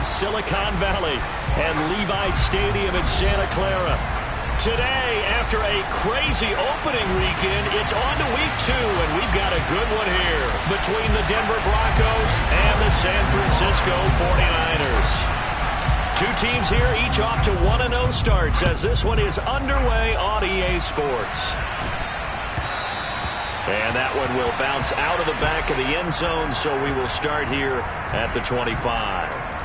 at Silicon Valley and Levi Stadium in Santa Clara. Today, after a crazy opening weekend, it's on to week 2, and we've got a good one here between the Denver Broncos and the San Francisco 49ers. Two teams here, each off to 1-0 starts as this one is underway on EA Sports. And that one will bounce out of the back of the end zone, so we will start here at the 25.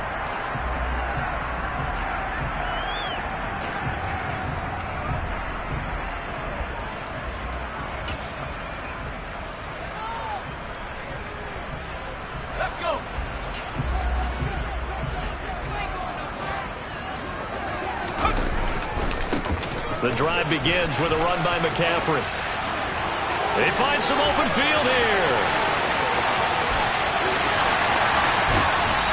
Let's go. The drive begins with a run by McCaffrey. They find some open field here.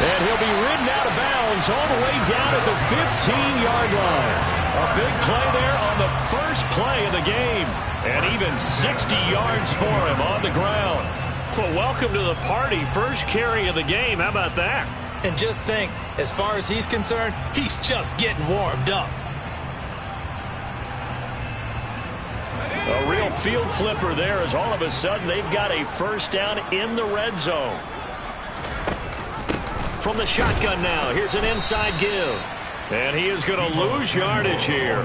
And he'll be ridden out of bounds all the way down at the 15-yard line. A big play there on the first play of the game. And even 60 yards for him on the ground. Well, welcome to the party. First carry of the game. How about that? And just think, as far as he's concerned, he's just getting warmed up. A real field flipper there as all of a sudden they've got a first down in the red zone. From the shotgun now, here's an inside give. And he is going to lose yardage here.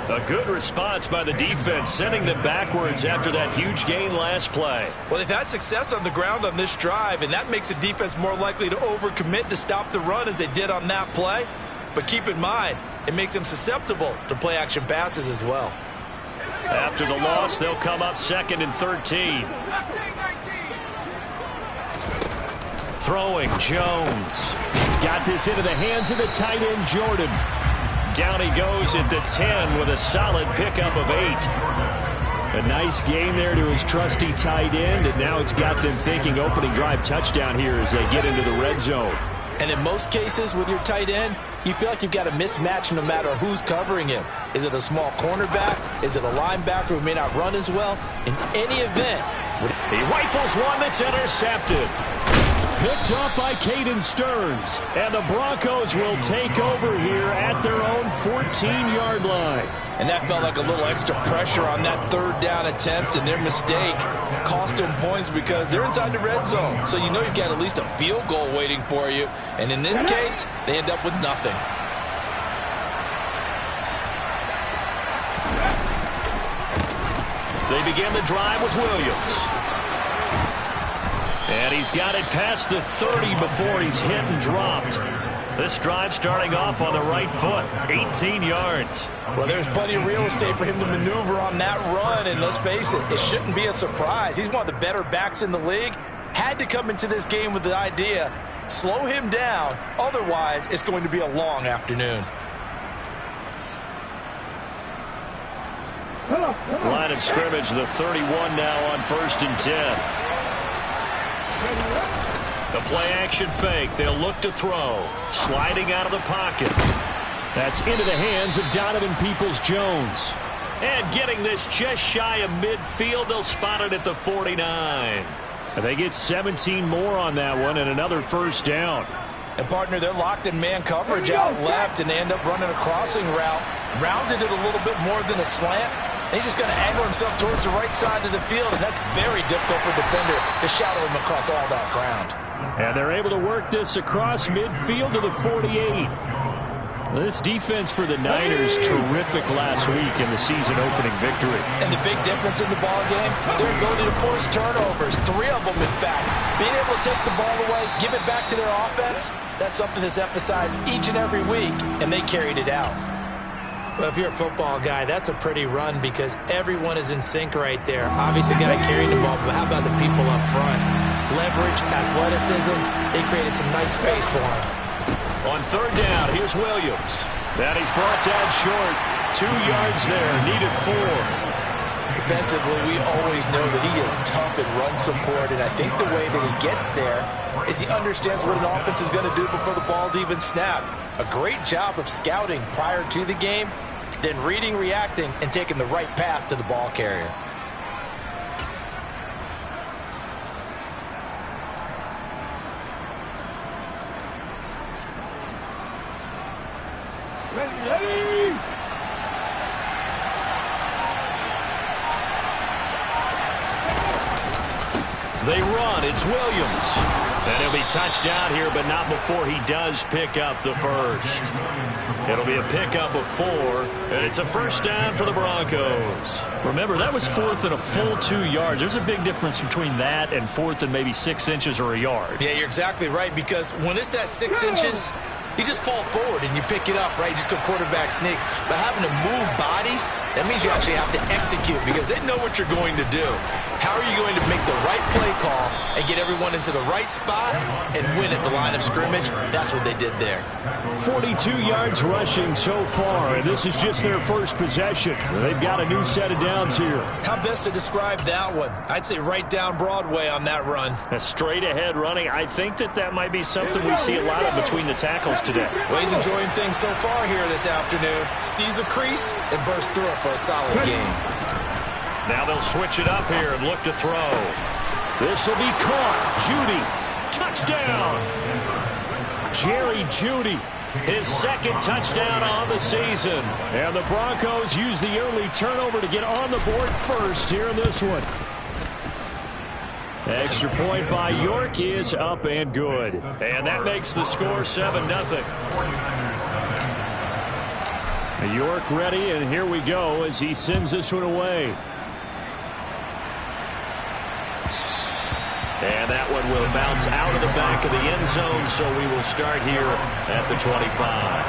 A good response by the defense, sending them backwards after that huge gain last play. Well, they've had success on the ground on this drive, and that makes the defense more likely to overcommit to stop the run as they did on that play. But keep in mind, it makes them susceptible to play-action passes as well. After the loss, they'll come up 2nd and 13. Throwing, Jones. Got this into the hands of the tight end, Jordan. Down he goes at the 10 with a solid pickup of 8. A nice gain there to his trusty tight end, and now it's got them thinking opening drive touchdown here as they get into the red zone. And in most cases with your tight end, you feel like you've got a mismatch no matter who's covering him. Is it a small cornerback? Is it a linebacker who may not run as well? In any event, he rifles one that's intercepted. Picked off by Caden Stearns. And the Broncos will take over here at their own 14-yard line. And that felt like a little extra pressure on that third down attempt, and their mistake cost them points because they're inside the red zone. So you know you've got at least a field goal waiting for you. And in this case, they end up with nothing. They begin the drive with Williams. And he's got it past the 30 before he's hit and dropped. This drive starting off on the right foot, 18 yards. Well, there's plenty of real estate for him to maneuver on that run, and let's face it, it shouldn't be a surprise. He's one of the better backs in the league. Had to come into this game with the idea, slow him down, otherwise it's going to be a long afternoon. Line of scrimmage, the 31 now on 1st and 10. The play-action fake. They'll look to throw. Sliding out of the pocket. That's into the hands of Donovan Peoples-Jones. And getting this just shy of midfield. They'll spot it at the 49. And they get 17 more on that one and another first down. And, partner, they're locked in man coverage out left, and they end up running a crossing route. Rounded it a little bit more than a slant. And he's just going to angle himself towards the right side of the field, and that's very difficult for a defender to shadow him across all that ground. And they're able to work this across midfield to the 48. This defense for the Niners, terrific last week in the season-opening victory. And the big difference in the ball game, their ability to force turnovers, 3 of them in fact. Being able to take the ball away, give it back to their offense, that's something that's emphasized each and every week, and they carried it out. Well, if you're a football guy, that's a pretty run because everyone is in sync right there. Obviously, the guy carrying the ball, but how about the people up front? Leverage, athleticism, they created some nice space for him. On 3rd down, here's Williams. That he's brought down short. 2 yards there, needed 4. Defensively, we always know that he is tough in run support, and I think the way that he gets there is he understands what an offense is going to do before the ball's even snapped. A great job of scouting prior to the game, then reading, reacting, and taking the right path to the ball carrier. They run. It's Williams. And he'll be touchdown here, but not before he does pick up the first. It'll be a pickup of 4, and it's a first down for the Broncos. Remember, that was 4th and a full 2 yards. There's a big difference between that and 4th and maybe 6 inches or a yard. Yeah, you're exactly right, because when it's that 6 inches, you just fall forward and you pick it up, right? You just go quarterback sneak. But having to move bodies, that means you actually have to execute because they know what you're going to do. How are you going to make the right play call and get everyone into the right spot and win at the line of scrimmage? That's what they did there. 42 yards rushing so far, and this is just their first possession. They've got a new set of downs here. How best to describe that one? I'd say right down Broadway on that run. A straight ahead running. I think that might be something we see a lot of between the tackles today. Well, he's enjoying things so far here this afternoon. Sees a crease and bursts through it for a solid game. Now they'll switch it up here and look to throw. This will be caught. Judy, touchdown. Jerry Judy, his second touchdown on the season. And the Broncos use the early turnover to get on the board first here in this one. Extra point by York is up and good. And that makes the score 7-0. York ready, and here we go as he sends this one away. And that one will bounce out of the back of the end zone, so we will start here at the 25.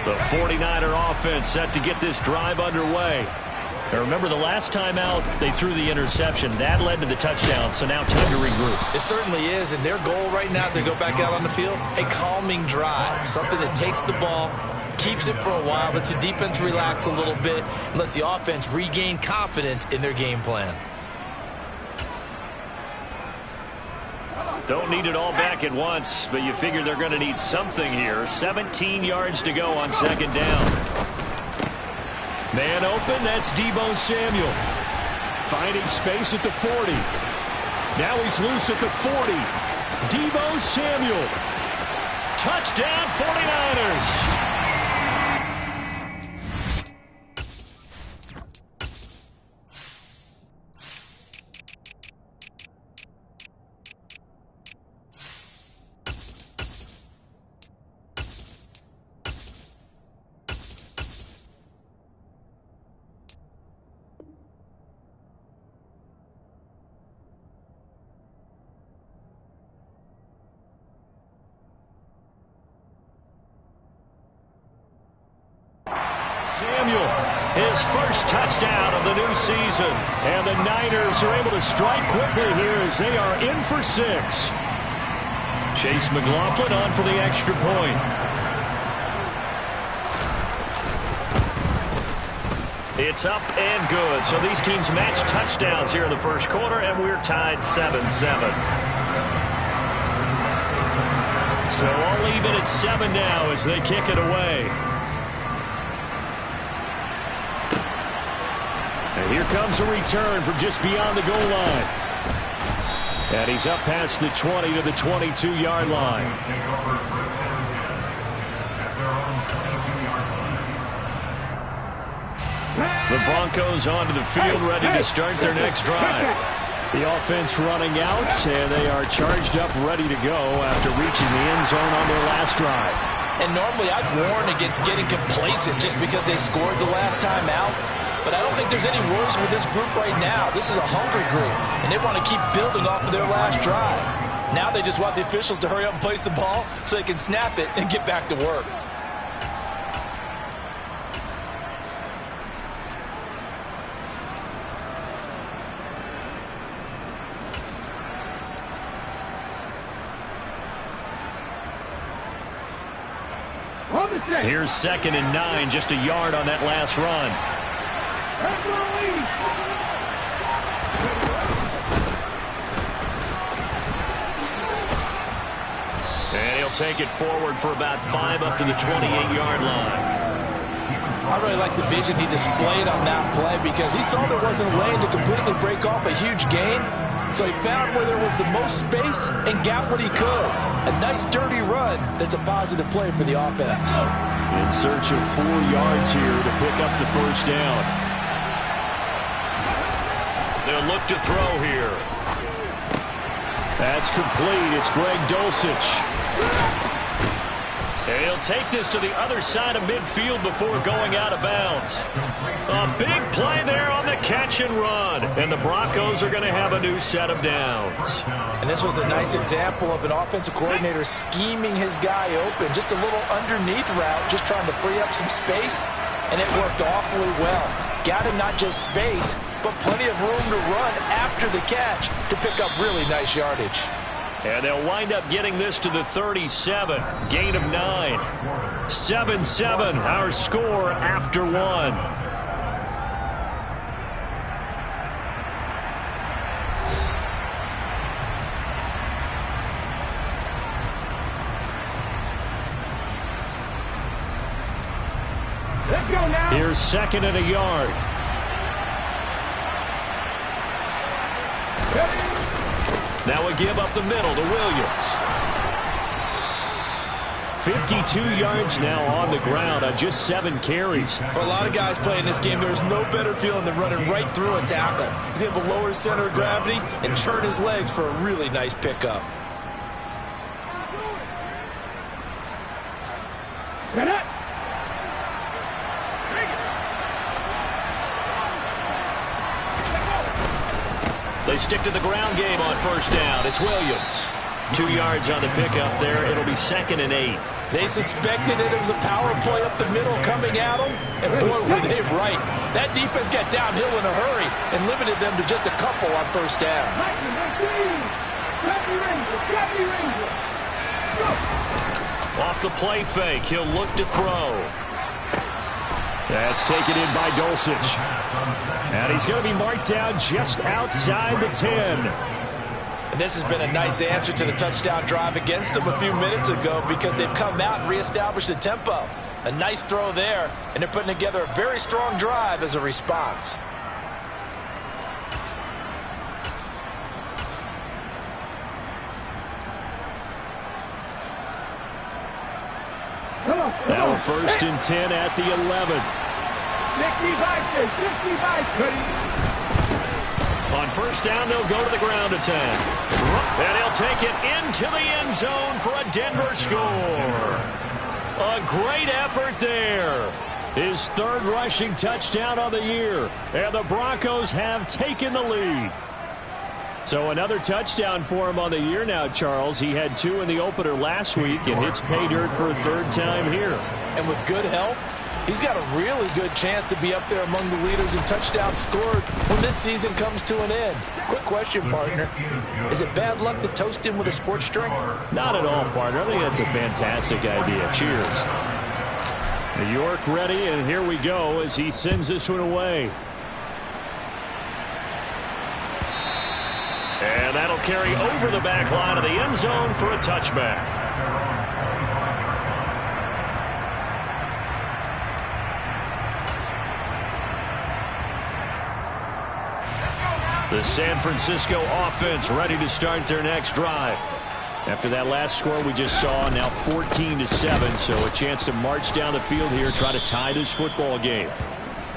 The 49er offense set to get this drive underway. Now remember, the last time out, they threw the interception. That led to the touchdown, so now time to regroup. It certainly is, and their goal right now as they go back out on the field, a calming drive, something that takes the ball, keeps it for a while, lets the defense relax a little bit, and lets the offense regain confidence in their game plan. Don't need it all back at once, but you figure they're going to need something here. 17 yards to go on second down. Man open, that's Deebo Samuel. Finding space at the 40. Now he's loose at the 40. Deebo Samuel. Touchdown 49ers. Samuel, his first touchdown of the new season. And the Niners are able to strike quickly here as they are in for 6. Chase McLaughlin on for the extra point. It's up and good. So these teams match touchdowns here in the first quarter, and we're tied 7-7. So all even at 7 now as they kick it away. And here comes a return from just beyond the goal line. And he's up past the 20 to the 22-yard line. The Broncos onto the field, ready to start their next drive. The offense running out, and they are charged up, ready to go after reaching the end zone on their last drive. And normally I'd warn against getting complacent just because they scored the last time out. But I don't think there's any worries with this group right now. This is a hungry group, and they want to keep building off of their last drive. Now they just want the officials to hurry up and place the ball so they can snap it and get back to work. Here's 2nd and 9, just a yard on that last run. And he'll take it forward for about 5 up to the 28-yard line. I really like the vision he displayed on that play because he saw there wasn't a lane to completely break off a huge gain. So he found where there was the most space and got what he could. A nice dirty run that's a positive play for the offense. In search of 4 yards here to pick up the first down. They'll look to throw here. That's complete. It's Greg Dulcich. And he'll take this to the other side of midfield before going out of bounds. A big play there on the catch and run. And the Broncos are going to have a new set of downs. And this was a nice example of an offensive coordinator scheming his guy open. Just a little underneath route, just trying to free up some space. And it worked awfully well. Got him not just space, but plenty of room to run after the catch to pick up really nice yardage. And they'll wind up getting this to the 37. Gain of 9. 7-7, our score after 1. Let's go now. Here's 2nd and a yard. Now we give up the middle to Williams. 52 yards now on the ground on just 7 carries. For a lot of guys playing this game, there's no better feeling than running right through a tackle. He's able to lower his center of gravity and churn his legs for a really nice pickup. Get it. They stick to the ground game on first down. It's Williams. 2 yards on the pickup there. It'll be 2nd and 8. They suspected that it was a power play up the middle coming at them, and boy, were they right. That defense got downhill in a hurry and limited them to just a couple on first down. Off the play fake, he'll look to throw. That's taken in by Dulcich. And he's going to be marked down just outside the 10. And this has been a nice answer to the touchdown drive against them a few minutes ago because they've come out and reestablished the tempo. A nice throw there, and they're putting together a very strong drive as a response. Now a 1st and 10 at the 11. On first down, they'll go to the ground attack. And he'll take it into the end zone for a Denver score. A great effort there. His 3rd rushing touchdown on the year. And the Broncos have taken the lead. So another touchdown for him on the year now, Charles. He had 2 in the opener last week and hits pay dirt for a 3rd time here. And with good health, he's got a really good chance to be up there among the leaders in touchdowns scored when this season comes to an end. Quick question, partner. Is it bad luck to toast him with a sports drink? Not at all, partner. I think that's a fantastic idea. Cheers. New York ready, and here we go as he sends this one away. And that'll carry over the back line of the end zone for a touchback. The San Francisco offense ready to start their next drive. After that last score we just saw, now 14-7, so a chance to march down the field here, try to tie this football game.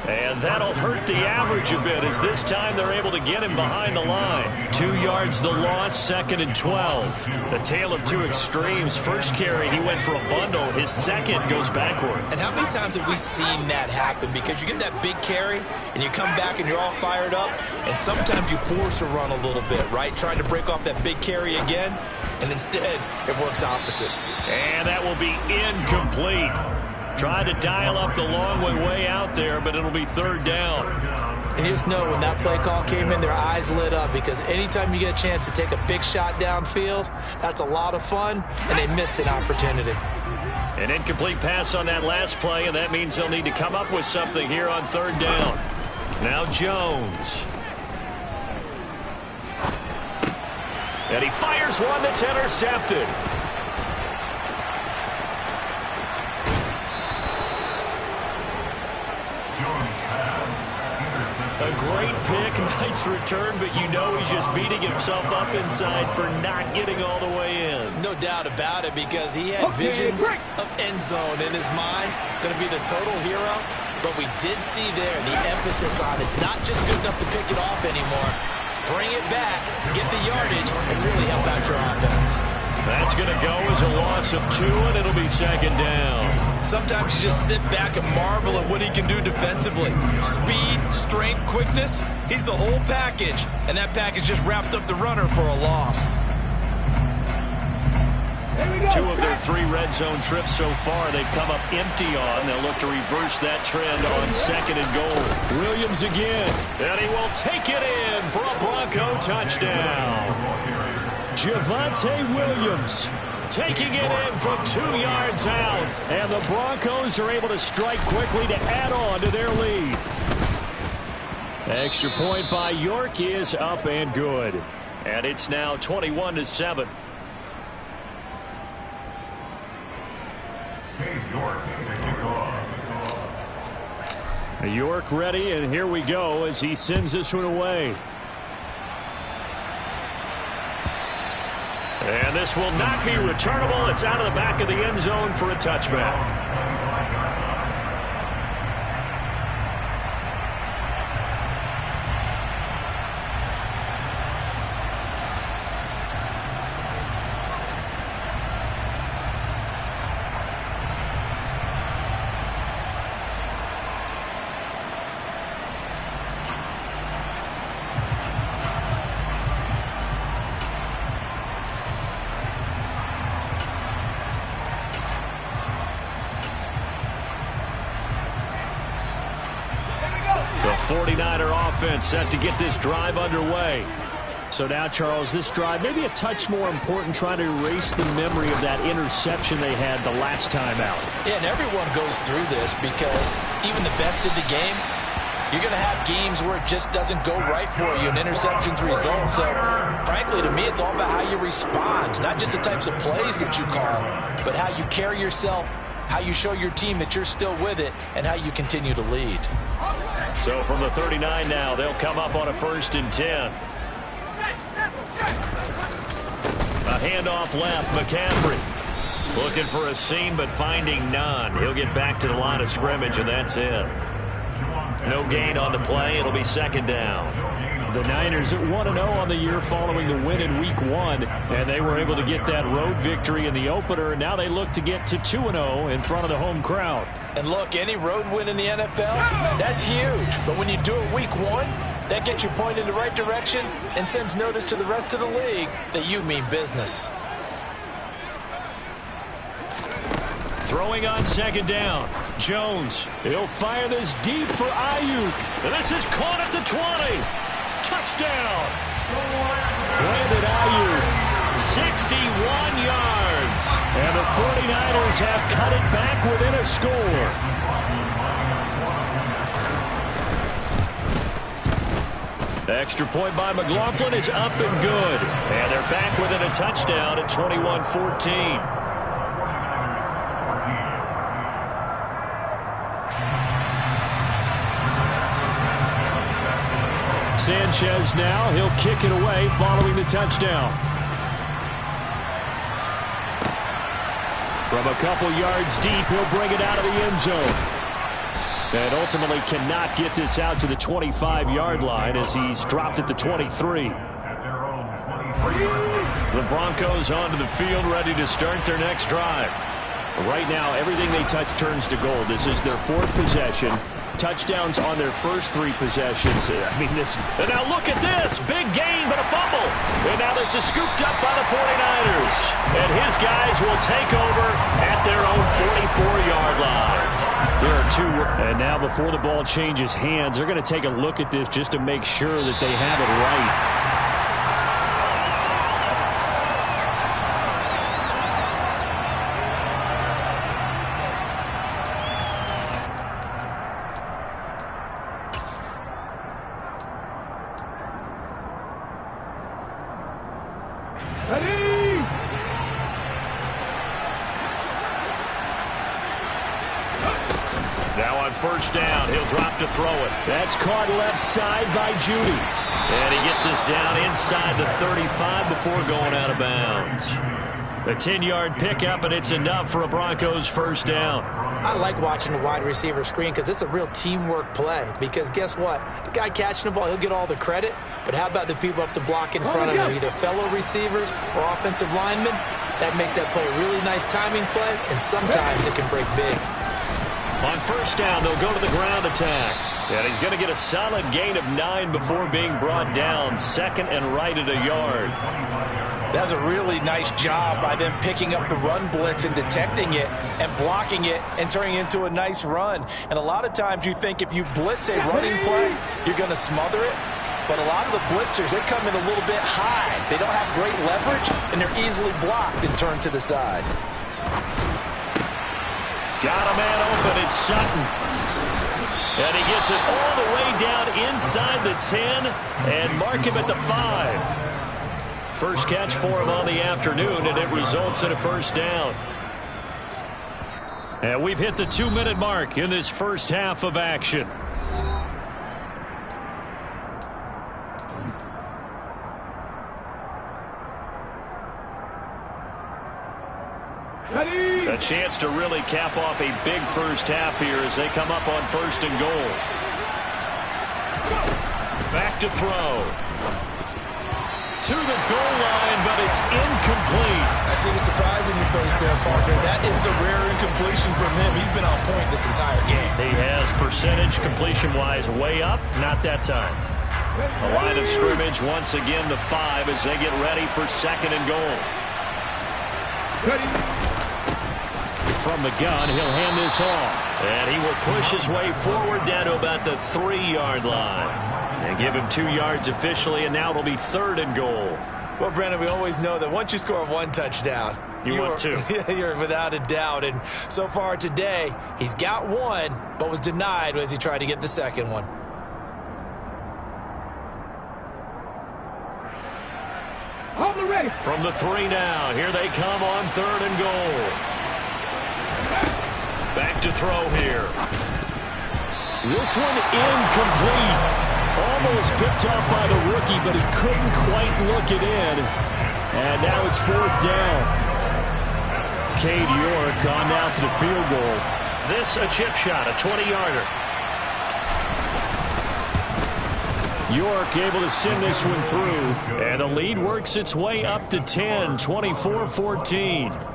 And that'll hurt the average a bit as this time they're able to get him behind the line. 2 yards the loss, 2nd and 12. The tale of 2 extremes. First carry, he went for a bundle. His second goes backward. And how many times have we seen that happen? Because you get that big carry, and you come back and you're all fired up, and sometimes you force a run a little bit, right? Trying to break off that big carry again, and instead it works opposite. And that will be incomplete. Tried to dial up the long way out there, but it'll be 3rd down. And you just know when that play call came in, their eyes lit up because anytime you get a chance to take a big shot downfield, that's a lot of fun, and they missed an opportunity. An incomplete pass on that last play, and that means they'll need to come up with something here on 3rd down. Now Jones. And he fires one that's intercepted. A great pick, nice return, but you know he's just beating himself up inside for not getting all the way in. No doubt about it, because he had visions of end zone in his mind. Going to be the total hero. But we did see there the emphasis on is not just good enough to pick it off anymore. Bring it back, get the yardage, and really help out your offense. That's going to go as a loss of 2, and it'll be second down. Sometimes you just sit back and marvel at what he can do defensively. Speed, strength, quickness, he's the whole package. And that package just wrapped up the runner for a loss. 2 of their 3 red zone trips so far they've come up empty on. They'll look to reverse that trend on 2nd and goal. Williams again, and he will take it in for a Bronco touchdown. Javonte Williams taking it in from 2 yards out, and the Broncos are able to strike quickly to add on to their lead. Extra point by York is up and good, and it's now 21-7. York ready, and here we go as he sends this one away. And this will not be returnable. It's out of the back of the end zone for a touchback. The 49er offense set to get this drive underway. So now, Charles, this drive maybe a touch more important, trying to erase the memory of that interception they had the last time out. Yeah, and everyone goes through this because even the best of the game, you're going to have games where it just doesn't go right for you and interceptions result. So, frankly, to me, it's all about how you respond, not just the types of plays that you call, but how you carry yourself, how you show your team that you're still with it, and how you continue to lead. So from the 39 now, they'll come up on a 1st and 10. A handoff left, McCaffrey. Looking for a seam, but finding none. He'll get back to the line of scrimmage, and that's it. No gain on the play. It'll be 2nd down. The Niners at 1-0 on the year following the win in Week 1, and they were able to get that road victory in the opener. Now they look to get to 2-0 in front of the home crowd. And look, any road win in the NFL, that's huge. But when you do it Week 1, that gets you pointed in the right direction and sends notice to the rest of the league that you mean business. Throwing on 2nd down. Jones. He'll fire this deep for Ayuk. And this is caught at the 20. Touchdown. Brandon Ayuk. 61 yards. And the 49ers have cut it back within a score. Extra point by McLaughlin is up and good. And they're back within a touchdown at 21-14. Sanchez now, he'll kick it away following the touchdown. From a couple yards deep, he'll bring it out of the end zone. And ultimately cannot get this out to the 25-yard line as he's dropped at the 23. The Broncos onto the field, ready to start their next drive. Right now, everything they touch turns to gold. This is their 4th possession. Touchdowns on their first 3 possessions. I mean, this. And now look at this. Big gain, but a fumble. And now this is scooped up by the 49ers. And his guys will take over at their own 44-yard line. There are 2. And now before the ball changes hands, they're going to take a look at this just to make sure that they have it right. Now on first down, he'll drop to throw it. That's caught left side by Judy. And he gets us down inside the 35 before going out of bounds. A 10-yard pickup, and it's enough for a Broncos first down. I like watching the wide receiver screen because it's a real teamwork play. Because guess what? The guy catching the ball, he'll get all the credit. But how about the people up to block in front of him, either fellow receivers or offensive linemen? That makes that play a really nice timing play, and sometimes it can break big. On first down, they'll go to the ground attack. And he's going to get a solid gain of 9 before being brought down. Second and right at a yard. That was a really nice job by them picking up the run blitz and detecting it and blocking it and turning it into a nice run. And a lot of times you think if you blitz a running play, you're going to smother it. But a lot of the blitzers, they come in a little bit high. They don't have great leverage, and they're easily blocked and turned to the side. Got a man open. It's Sutton. And he gets it all the way down inside the 10 and mark him at the 5. First catch for him on the afternoon, and it results in a first down. And we've hit the 2-minute mark in this first half of action. A chance to really cap off a big first half here as they come up on first and goal. Back to throw. To the goal line, but it's incomplete. I see the surprise in your face there, partner. That is a rare incompletion from him. He's been on point this entire game. He has percentage completion-wise way up. Not that time. A line of scrimmage once again the 5 as they get ready for second and goal. From the gun, he'll hand this off. And he will push his way forward down to about the 3-yard line. And give him 2 yards officially, and now it'll be third and goal. Well, Brandon, we always know that once you score 1 touchdown, you want 2. You're without a doubt. And so far today, he's got 1, but was denied as he tried to get the second one. From the 3 now, here they come on third and goal. Back to throw here. This one incomplete. Almost picked off by the rookie, but he couldn't quite look it in. And now it's fourth down. Cade York on now for the field goal. This a chip shot, a 20-yarder. York able to send this one through. And the lead works its way up to 10, 24-14.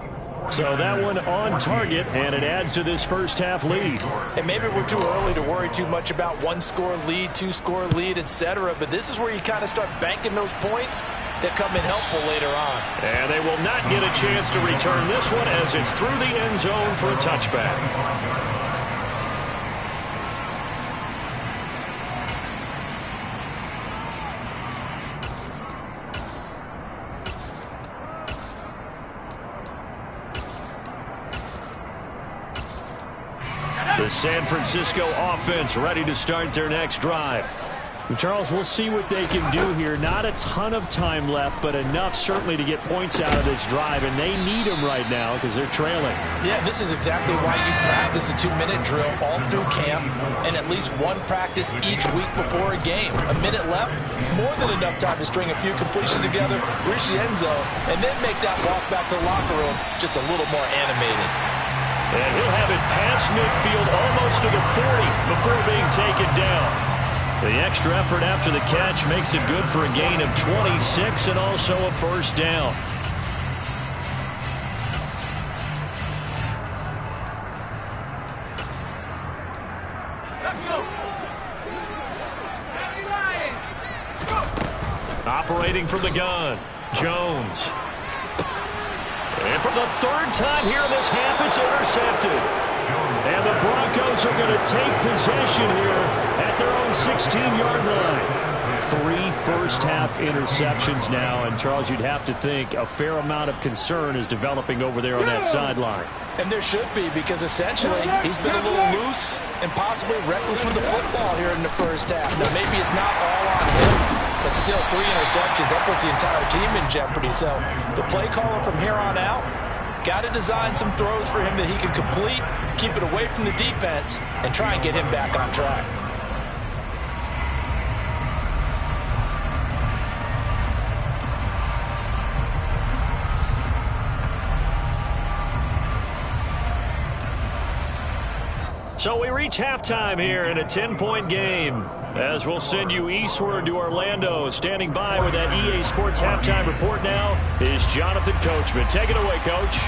So that one on target, and it adds to this first half lead. And maybe we're too early to worry too much about 1-score lead, 2-score lead, etc. But this is where you kind of start banking those points that come in helpful later on. And they will not get a chance to return this one as it's through the end zone for a touchback. The San Francisco offense ready to start their next drive. Charles, we'll see what they can do here. Not a ton of time left, but enough certainly to get points out of this drive, and they need them right now because they're trailing. Yeah, this is exactly why you practice a 2-minute drill all through camp and at least one practice each week before a game. A minute left, more than enough time to string a few completions together, reach the end zone, and then make that walk back to the locker room just a little more animated. And he'll have it past midfield almost to the 40 before being taken down. The extra effort after the catch makes it good for a gain of 26 and also a first down. Operating from the gun, Jones. And for the third time here in this half, it's intercepted. And the Broncos are going to take possession here at their own 16-yard line. 3 first-half interceptions now, and Charles, you'd have to think a fair amount of concern is developing over there on that sideline. And there should be, because essentially he's been a little loose and possibly reckless with the football here in the first half. Now, maybe it's not all on him, but still 3 interceptions. That puts the entire team in jeopardy. So the play caller from here on out, Got to design some throws for him that he can complete, keep it away from the defense, and try and get him back on track. So we reach halftime here in a 10-point game. As we'll send you eastward to Orlando. Standing by with that EA Sports halftime report now is Jonathan Coachman. Take it away, Coach.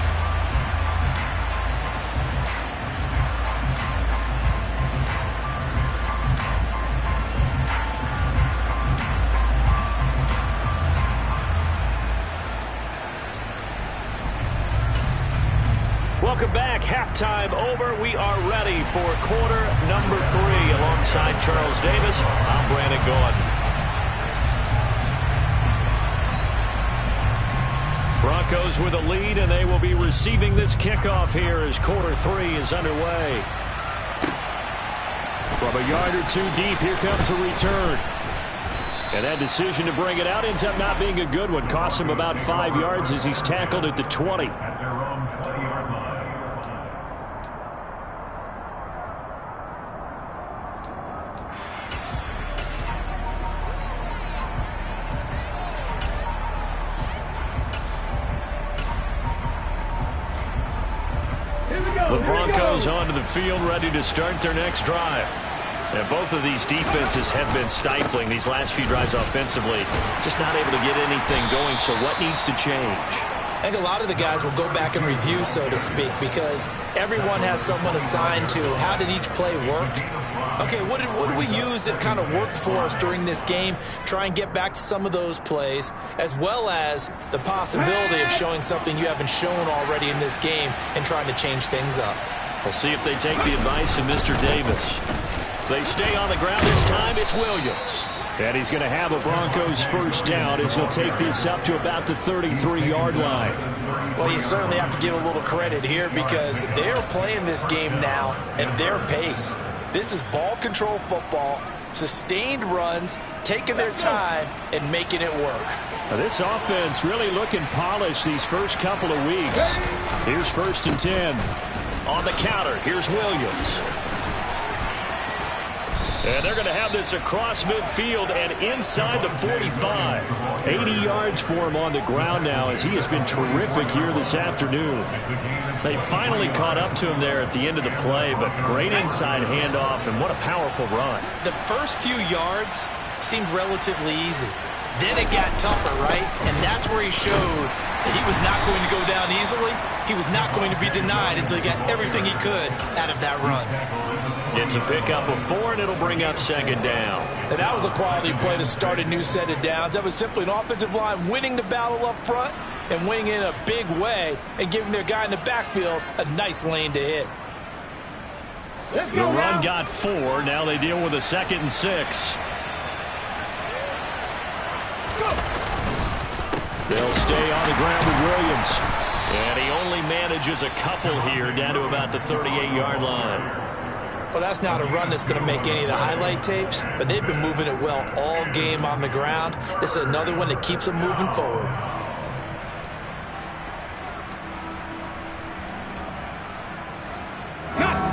Welcome back. Halftime over. We are ready for quarter number 3. Alongside Charles Davis, I'm Brandon Gordon. Broncos with a lead, and they will be receiving this kickoff here as quarter 3 is underway. From a yard or two deep, here comes the return. And that decision to bring it out ends up not being a good one. Costs him about 5 yards as he's tackled at the 20. The Broncos onto the field, ready to start their next drive. And both of these defenses have been stifling these last few drives offensively. Just not able to get anything going, so what needs to change? I think a lot of the guys will go back and review, so to speak, because everyone has someone assigned to how did each play work. Okay, what did we use that kind of worked for us during this game? Try and get back to some of those plays, as well as the possibility of showing something you haven't shown already in this game and trying to change things up. We'll see if they take the advice of Mr. Davis. They stay on the ground this time. It's Williams. And he's going to have a Broncos first down as he'll take this up to about the 33-yard line. Well, you certainly have to give a little credit here because they're playing this game now at their pace. This is ball control football, sustained runs, taking their time, and making it work. Now, this offense really looking polished these first couple of weeks. Here's 1st and 10. On the counter, here's Williams. And they're going to have this across midfield and inside the 45. 80 yards for him on the ground now as he has been terrific here this afternoon. They finally caught up to him there at the end of the play, but great inside handoff, and what a powerful run. The first few yards seemed relatively easy. Then it got tougher, right? And that's where he showed that he was not going to go down easily. He was not going to be denied until he got everything he could out of that run. It's a pickup of 4, and it'll bring up 2nd down. And that was a quality play to start a new set of downs. That was simply an offensive line winning the battle up front and winning in a big way and giving their guy in the backfield a nice lane to hit. The run got 4. Now they deal with a 2nd and 6. They'll stay on the ground with Williams. And he only manages a couple here down to about the 38-yard line. Well, that's not a run that's going to make any of the highlight tapes, but they've been moving it well all game on the ground. This is another one that keeps them moving forward.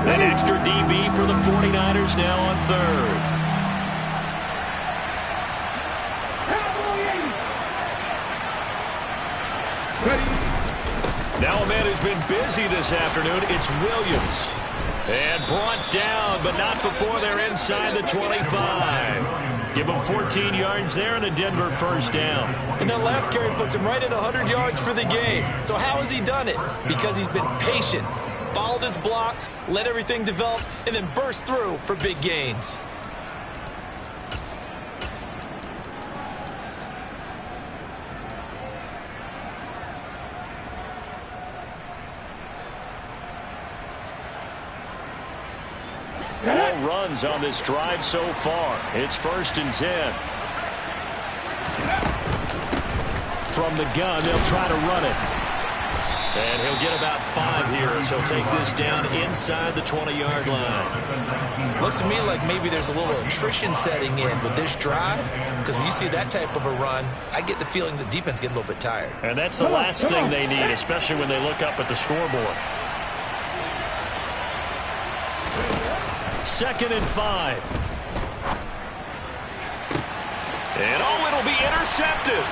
An extra DB for the 49ers now on 3rd. Now a man who's been busy this afternoon, it's Williams. And brought down, but not before they're inside the 25. Give him 14 yards there and a Denver first down. And that last carry puts him right at 100 yards for the game. So how has he done it? Because he's been patient, followed his blocks, let everything develop, and then burst through for big gains. All runs on this drive so far. It's 1st and 10. From the gun, they'll try to run it. And he'll get about 5 here as he'll take this down inside the 20-yard line. Looks to me like maybe there's a little attrition setting in with this drive, because when you see that type of a run, I get the feeling the defense getting a little bit tired. And that's the last thing they need, especially when they look up at the scoreboard. 2nd and 5. And it'll be intercepted.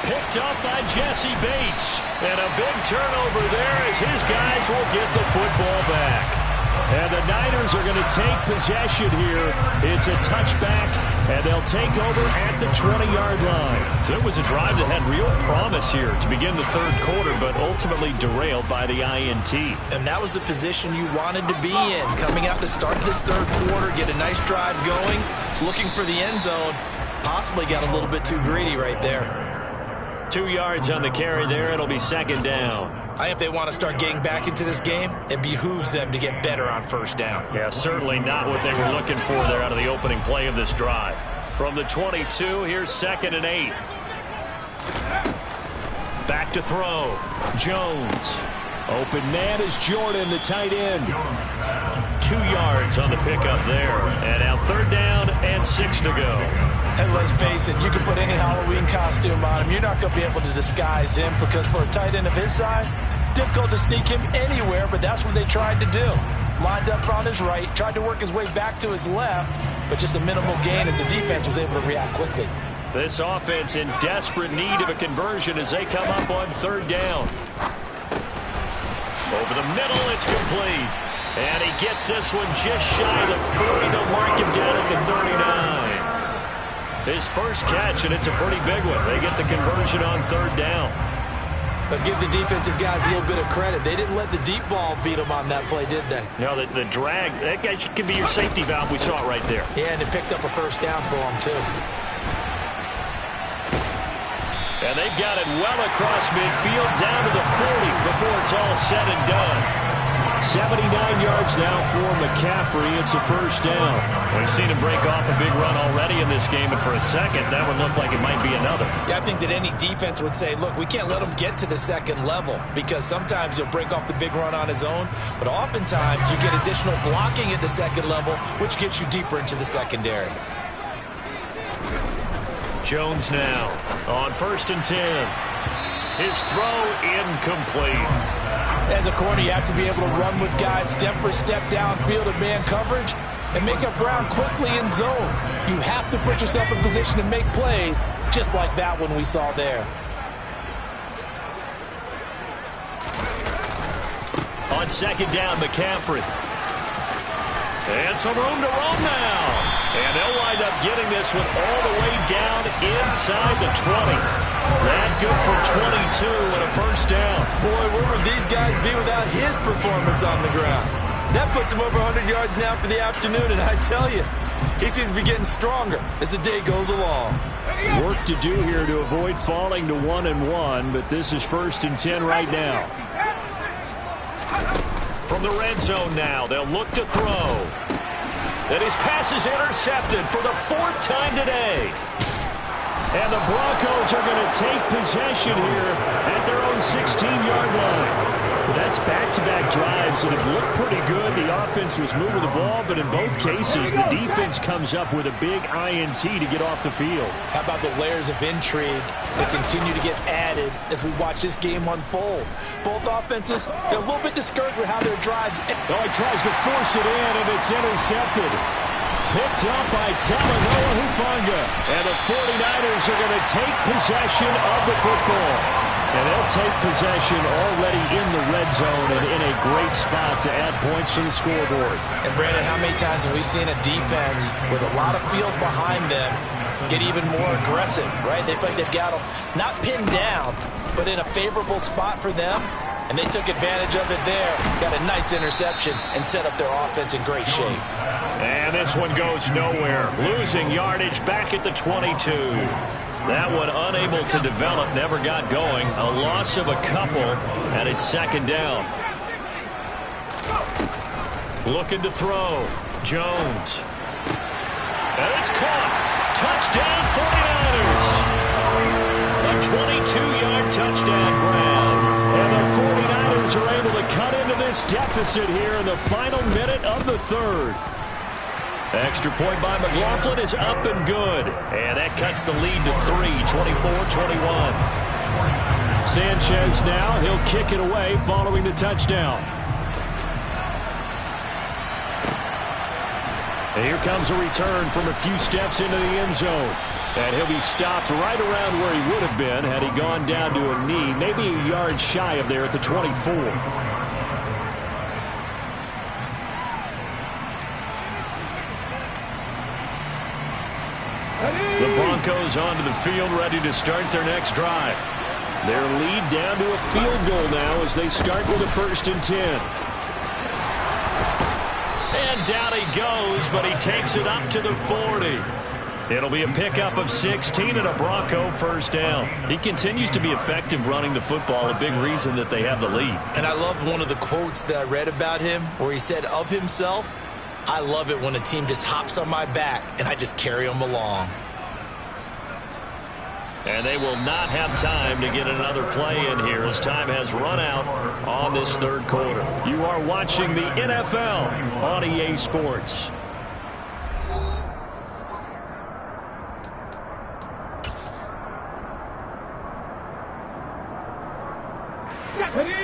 Picked up by Jesse Bates. And a big turnover there as his guys will get the football back. And the Niners are going to take possession here. It's a touchback, and they'll take over at the 20-yard line. So it was a drive that had real promise here to begin the 3rd quarter, but ultimately derailed by the INT. And that was the position you wanted to be in. Coming out to start this 3rd quarter, get a nice drive going, looking for the end zone. Possibly got a little bit too greedy right there. 2 yards on the carry there. It'll be 2nd down. I think if they want to start getting back into this game, it behooves them to get better on 1st down. Yeah, certainly not what they were looking for there out of the opening play of this drive. From the 22, here's 2nd and 8. Back to throw. Jones. Open man is Jordan, the tight end. 2 yards on the pickup there. And now 3rd down and 6 to go. And let's face it, you can put any Halloween costume on him. You're not going to be able to disguise him, because for a tight end of his size, difficult to sneak him anywhere, but that's what they tried to do. Lined up on his right, tried to work his way back to his left, but just a minimal gain as the defense was able to react quickly. This offense in desperate need of a conversion as they come up on 3rd down. Over the middle, it's complete. And he gets this one just shy of the 40. They'll mark him down at the 39. His first catch, and it's a pretty big one. They get the conversion on 3rd down. But give the defensive guys a little bit of credit. They didn't let the deep ball beat them on that play, did they? No, the drag, that guy can be your safety valve. We saw it right there. Yeah, and it picked up a 1st down for them, too. And they've got it well across midfield, down to the 40 before it's all said and done. 79 yards now for McCaffrey. It's a 1st down. We've seen him break off a big run already in this game, and for a second, that would look like it might be another. Yeah, I think that any defense would say, look, we can't let him get to the 2nd level, because sometimes he'll break off the big run on his own, but oftentimes you get additional blocking at the 2nd level, which gets you deeper into the secondary. Jones now on 1st and 10. His throw incomplete. As a corner, you have to be able to run with guys step for step downfield in man coverage and make up ground quickly in zone. You have to put yourself in position to make plays, just like that one we saw there. On 2nd down, McCaffrey. And some room to roam now. And they'll wind up getting this one all the way down inside the 20. That good for 22 and a 1st down. Boy, where would these guys be without his performance on the ground? That puts him over 100 yards now for the afternoon, and I tell you, he seems to be getting stronger as the day goes along. Work to do here to avoid falling to 1-1, but this is 1st and 10 right now. From the red zone now, they'll look to throw. And his pass is intercepted for the 4th time today. And the Broncos are going to take possession here at their own 16-yard line. That's back-to-back drives that have looked pretty good. The offense was moving the ball, but in both cases, the defense comes up with a big INT to get off the field. How about the layers of intrigue that continue to get added as we watch this game unfold? Both offenses, they're a little bit discouraged with how their drives... Oh, he tries to force it in, and it's intercepted. Picked up by Talanoa Hufanga. And the 49ers are going to take possession of the football. And they'll take possession already in the red zone and in a great spot to add points to the scoreboard. And, Brandon, how many times have we seen a defense with a lot of field behind them get even more aggressive, right? They feel like they've got them not pinned down, but in a favorable spot for them. And they took advantage of it there, got a nice interception, and set up their offense in great shape. And this one goes nowhere. Losing yardage back at the 22. That one unable to develop, never got going. A loss of a couple, and it's 2nd down. Looking to throw. Jones. And it's caught. Touchdown, 49ers. A 22-yard touchdown grab. And the 49ers this deficit here in the final minute of the third. Extra point by McLaughlin is up and good. And that cuts the lead to 3, 24-21. Sanchez now, he'll kick it away following the touchdown. And here comes a return from a few steps into the end zone. And he'll be stopped right around where he would have been had he gone down to a knee, maybe a yard shy of there at the 24. The Broncos onto the field, ready to start their next drive. Their lead down to a field goal now as they start with a 1st and 10. And down he goes, but he takes it up to the 40. It'll be a pickup of 16 and a Bronco 1st down. He continues to be effective running the football, a big reason that they have the lead. And I love one of the quotes that I read about him where he said of himself, "I love it when a team just hops on my back and I just carry them along." And they will not have time to get another play in here as time has run out on this third quarter. You are watching the NFL on EA Sports.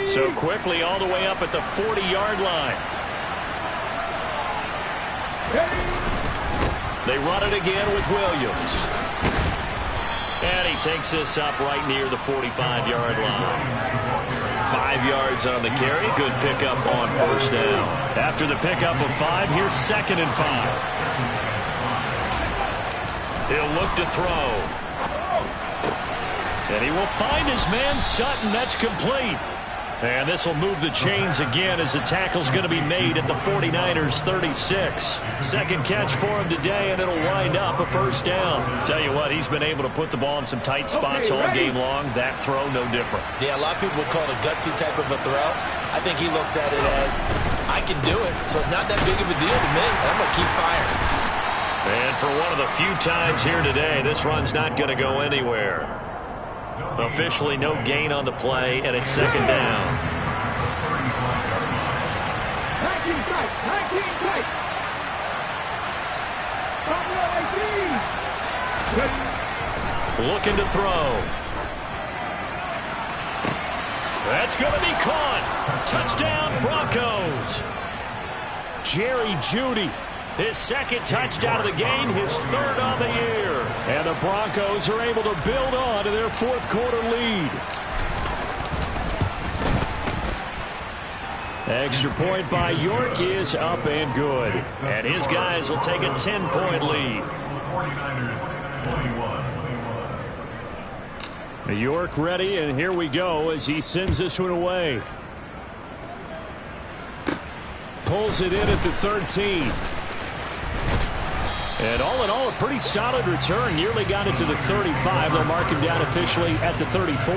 So quickly all the way up at the 40-yard line. They run it again with Williams. And he takes this up right near the 45-yard line. 5 yards on the carry. Good pickup on 1st down. After the pickup of 5, here's 2nd and 5. He'll look to throw. And he will find his man Sutton. That's complete. And this will move the chains again as the tackle's going to be made at the 49ers 36. Second catch for him today, and it'll wind up a 1st down. Tell you what, he's been able to put the ball in some tight spots all game long. That throw, no different. Yeah, a lot of people would call it a gutsy type of a throw. I think he looks at it as, I can do it, so it's not that big of a deal to me. I'm going to keep firing. And for one of the few times here today, this run's not going to go anywhere. Officially no gain on the play, and it's 2nd down. Looking to throw. That's going to be caught. Touchdown, Broncos. Jerry Jeudy. His 2nd touchdown of the game, his 3rd on the year. And the Broncos are able to build on to their 4th quarter lead. Extra point by York is up and good. And his guys will take a 10-point lead. York ready, and here we go as he sends this one away. Pulls it in at the 13. And all in all, a pretty solid return. Nearly got it to the 35. They'll mark him down officially at the 34.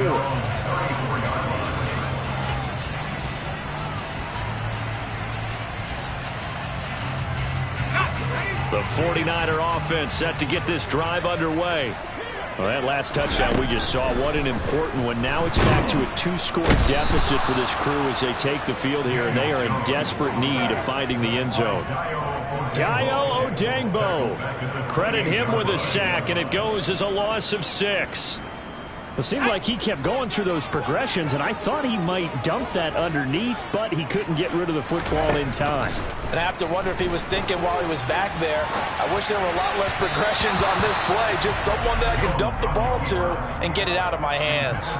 The 49er offense set to get this drive underway. Well, that last touchdown we just saw, what an important one. Now it's back to a 2-score deficit for this crew as they take the field here, and they are in desperate need of finding the end zone. Dayo Odangbo. Credit him with a sack, and it goes as a loss of 6. It seemed like he kept going through those progressions, and I thought he might dump that underneath, but he couldn't get rid of the football in time. And I have to wonder if he was thinking while he was back there, I wish there were a lot less progressions on this play, just someone that I can dump the ball to and get it out of my hands.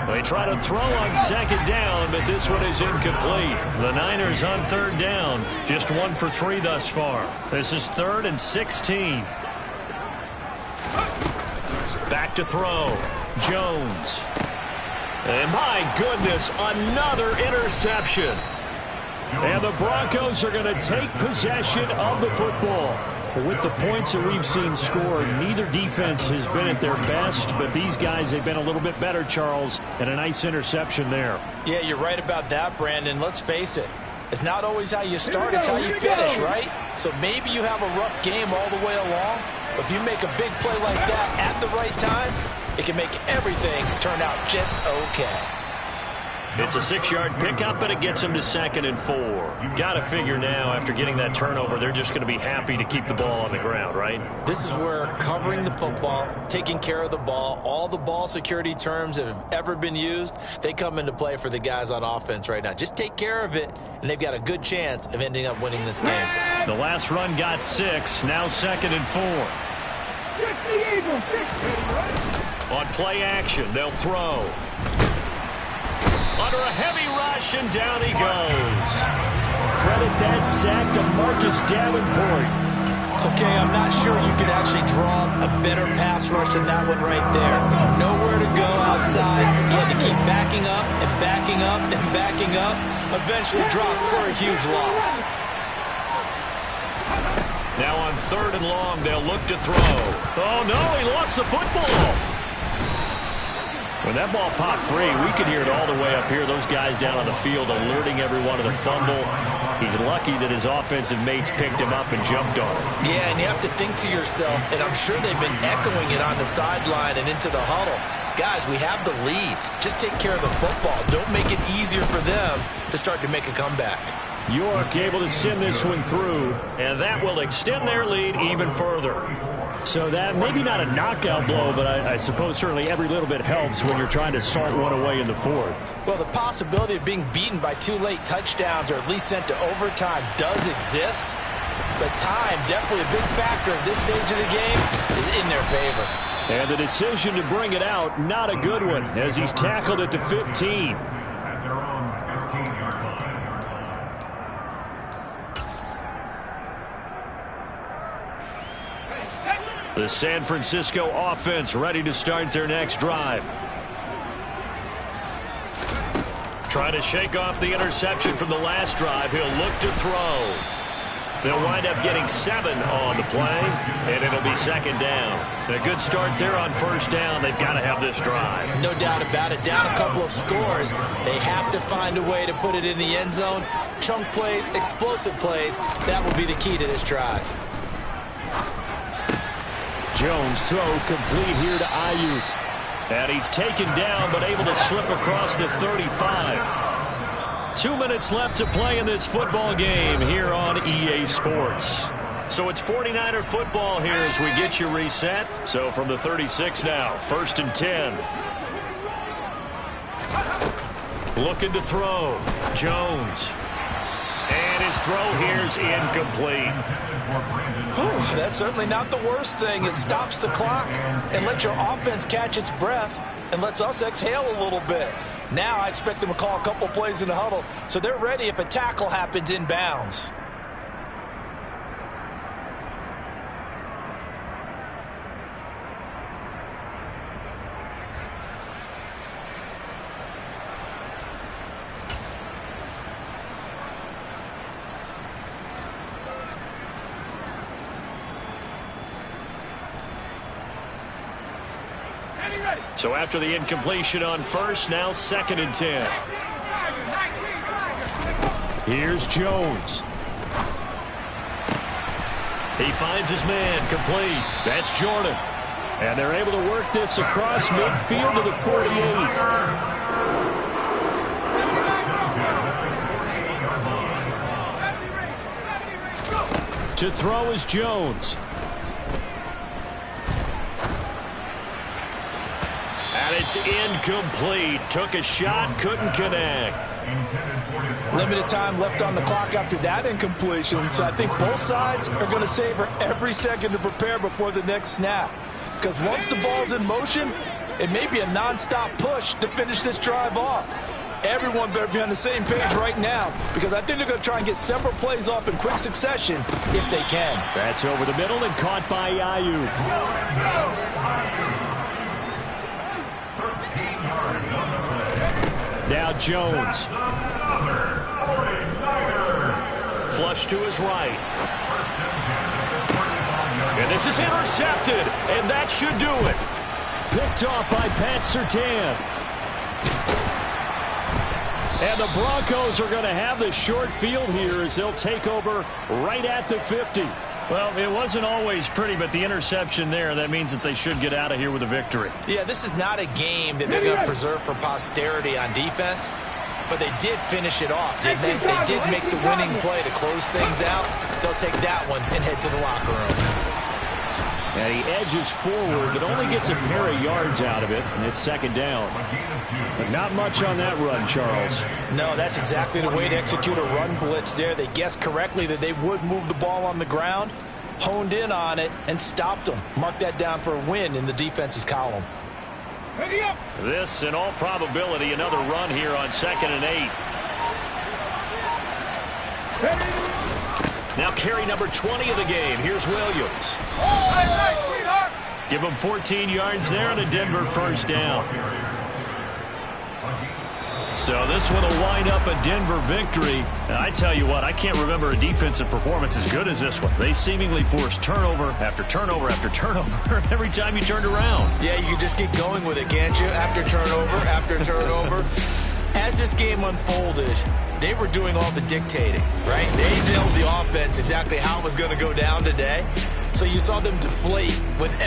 They try to throw on 2nd down, but this one is incomplete. The Niners on 3rd down, just 1 for 3 thus far. This is 3rd and 16. Back to throw. Jones. And my goodness, another interception. And the Broncos are going to take possession of the football. With the points that we've seen scored, neither defense has been at their best, but these guys, they've been a little bit better, Charles, and a nice interception there. Yeah, you're right about that, Brandon. Let's face it. It's not always how you start, it's how you finish, right? So maybe you have a rough game all the way along, but if you make a big play like that at the right time, it can make everything turn out just okay. It's a 6-yard pickup, and it gets them to 2nd and 4. Got to figure now, after getting that turnover, they're just going to be happy to keep the ball on the ground, right? This is where covering the football, taking care of the ball, all the ball security terms that have ever been used, they come into play for the guys on offense right now. Just take care of it, and they've got a good chance of ending up winning this game. The last run got 6, now 2nd and 4. On play action, they'll throw. Under a heavy rush, and down he goes. Credit that sack to Marcus Davenport. Okay, I'm not sure you could actually draw a better pass rush than that one right there. Nowhere to go outside. He had to keep backing up and backing up and backing up. Eventually dropped for a huge loss. Now on 3rd and long, they'll look to throw. Oh, no, he lost the football. When that ball popped free, we could hear it all the way up here. Those guys down on the field alerting everyone of the fumble. He's lucky that his offensive mates picked him up and jumped on him. Yeah, and you have to think to yourself, and I'm sure they've been echoing it on the sideline and into the huddle. Guys, we have the lead. Just take care of the football. Don't make it easier for them to start to make a comeback. York able to send this one through, and that will extend their lead even further. So that maybe not a knockout blow, but I suppose certainly every little bit helps when you're trying to salt one away in the 4th. Well, the possibility of being beaten by 2 late touchdowns or at least sent to overtime does exist. But time, definitely a big factor at this stage of the game, is in their favor. And the decision to bring it out, not a good one, as he's tackled at the 15. The San Francisco offense ready to start their next drive. Trying to shake off the interception from the last drive. He'll look to throw. They'll wind up getting 7 on the play, and it'll be 2nd down. A good start there on 1st down. They've got to have this drive. No doubt about it. Down a couple of scores. They have to find a way to put it in the end zone. Chunk plays, explosive plays. That will be the key to this drive. Jones throw complete here to Ayuk. And he's taken down but able to slip across the 35. 2 minutes left to play in this football game here on EA Sports. So it's 49er football here as we get you reset. So from the 36 now, 1st and 10. Looking to throw. Jones. And his throw here's incomplete. That's certainly not the worst thing. It stops the clock and lets your offense catch its breath and lets us exhale a little bit. Now I expect them to call a couple plays in the huddle so they're ready if a tackle happens inbounds. So after the incompletion on 1st, now 2nd and 10. Here's Jones. He finds his man complete. That's Jordan. And they're able to work this across midfield to the 48. To throw is Jones. And it's incomplete. Took a shot, couldn't connect. Limited time left on the clock after that incompletion, so I think both sides are going to savor every second to prepare before the next snap. Because once the ball's in motion, it may be a non-stop push to finish this drive off. Everyone better be on the same page right now, because I think they're going to try and get several plays off in quick succession if they can. That's over the middle and caught by Ayuk. Now Jones. Flush to his right. And this is intercepted, and that should do it. Picked off by Pat Surtain. And the Broncos are going to have the short field here as they'll take over right at the 50. Well, it wasn't always pretty, but the interception there, that means that they should get out of here with a victory. Yeah, this is not a game that they're going to preserve for posterity on defense. but they did finish it off, didn't they? They did make the winning play to close things out. They'll take that one and head to the locker room. And he edges forward, but only gets a pair of yards out of it, and it's second down. But not much on that run, Charles. No, that's exactly the way to execute a run blitz there. They guessed correctly that they would move the ball on the ground, honed in on it, and stopped them. Mark that down for a win in the defense's column. This, in all probability, another run here on 2nd and 8. Now carry number 20 of the game. Here's Williams. Give him 14 yards there and a Denver first down. So this one will wind up a Denver victory. And I tell you what, I can't remember a defensive performance as good as this one. They seemingly forced turnover after turnover after turnover every time you turned around. Yeah, you can just get going with it, can't you? After turnover. As this game unfolded, they were doing all the dictating, right? They told the offense exactly how it was going to go down today. So you saw them deflate with every